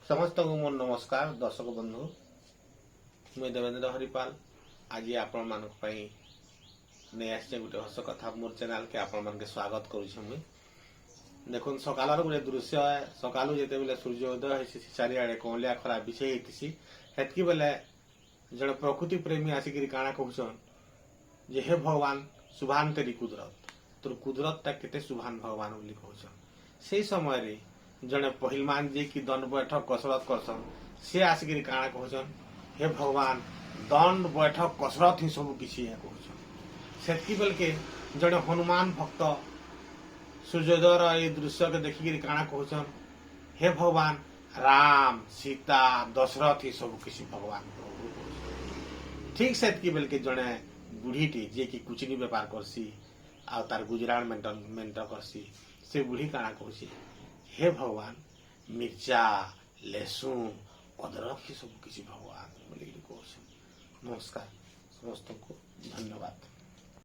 समस्त को मोर नमस्कार दर्शक बंधु मुई देवेंद्र हरिपाल आज आपण मान नहीं आसे गोटे हस कथा मोर चैनल के आपण मान के स्वागत करुचे मुई देखुन सकाल गोटे दृश्य है सकालू जिते बेले सूर्योदय होती चारिआडे कौलिया खरा बिछे होती हेतकी बेले जड़े प्रकृति प्रेमी आसिक काଣା कहन जे हे भगवान शुभान तेरी कुदरत तोर कुदरत टा केते शुभान भगवान बोली कहन से समय रे जड़े पहिलमान जे कि दंड बैठक कसरत करसन से आसिक काଣା कहन हे भगवान दंड बैठक कसरत ही सब किसी है कहन सेतकी बेल के जड़े हनुमान भक्त सूर्योदय ये दृश्य के देखिकी काଣା कहन हे भगवान राम सीता दशरथ ही सब किसी भगवान ठीक सेतकी बेल के जड़े बुढ़ीटी जे कि कुचनी बेपार करसी आ तार गुजराण मेंट करसी से बुढ़ी काଣା कहूसी हे भगवान मिर्चा लहसुन अदरक ही सब किसी भगवान बोले कहूँ। नमस्कार समस्त को धन्यवाद।